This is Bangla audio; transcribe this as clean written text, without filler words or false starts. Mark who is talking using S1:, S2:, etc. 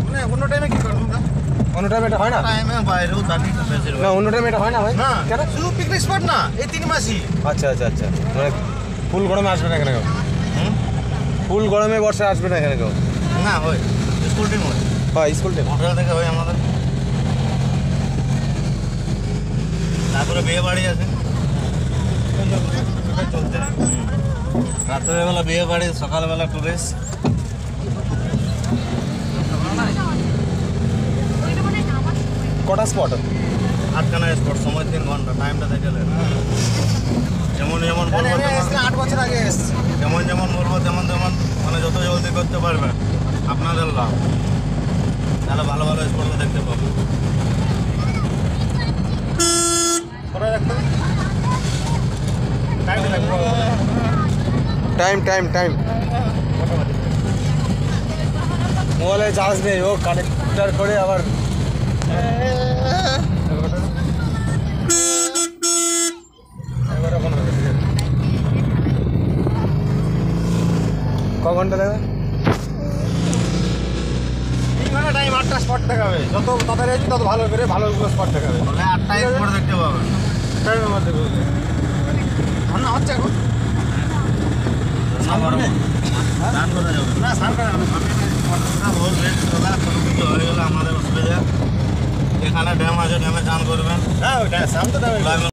S1: মানে অন্য টাইমে কি করবো?
S2: অন্য টাইমে এটা হয় না?
S1: টাইমে বাইরেও থাকি
S2: না অন্য টাইমে এটা হয় না ভাই?
S1: না
S2: কেন?
S1: শুধু পিকনিক স্পট না, এই 3 মাসই।
S2: আচ্ছা আচ্ছা আচ্ছা, মানে ফুল গরমে আসবে না এখানে কেউ? ফুল গরমে বর্ষায় আসবে না এখানে কেউ?
S1: না হয় স্কুল টিম হয়।
S2: হয় স্কুল টাইম
S1: হোটেল থেকে হয় আমাদের। তারপরে বিয়ে বাড়ি আছে চলতে, রাত্রেবেলা বিয়ে বাড়ি, সকালবেলা টুরিস্ট।
S2: কটা স্পট?
S1: 8খানা স্পট, সময় 3 ঘন্টা, টাইমটা দেখে নেন। যেমন যেমন বলবো
S2: 8 বছর আগে এসেছি।
S1: যেমন যেমন বলবো তেমন তেমন, মানে যত জলদি করতে পারবেন আপনাদের লাভ, তাহলে ভালো ভালো স্পটগুলো দেখতে পাবো।
S2: টাইম টাইম টাইম মোবাইলে চার্জ নেই, ও কানেক্টার করে আবার ক ঘন্টা দেবে?
S1: 3 ঘন্টা টাইম, 8টা স্পট দেখাবে।
S2: যত তাড়াতাড়ি আসবি তত ভালো করে ভালো স্পট দেখাবে।
S1: বলে 8টায় স্পট দেখতে পাবেন।
S2: টাইমের মধ্যে বলবে
S1: রান্না হচ্ছে এখন। স্নান করে যাবে না, স্নান করে যাবে। বহুত লেট দাদা, কোনো কিছু হয়ে গেলে আমাদের অসুবিধা। এখানে ড্যাম আছে, ড্যামে স্নান করবেন।
S2: হ্যাঁ ওইটা স্নান তো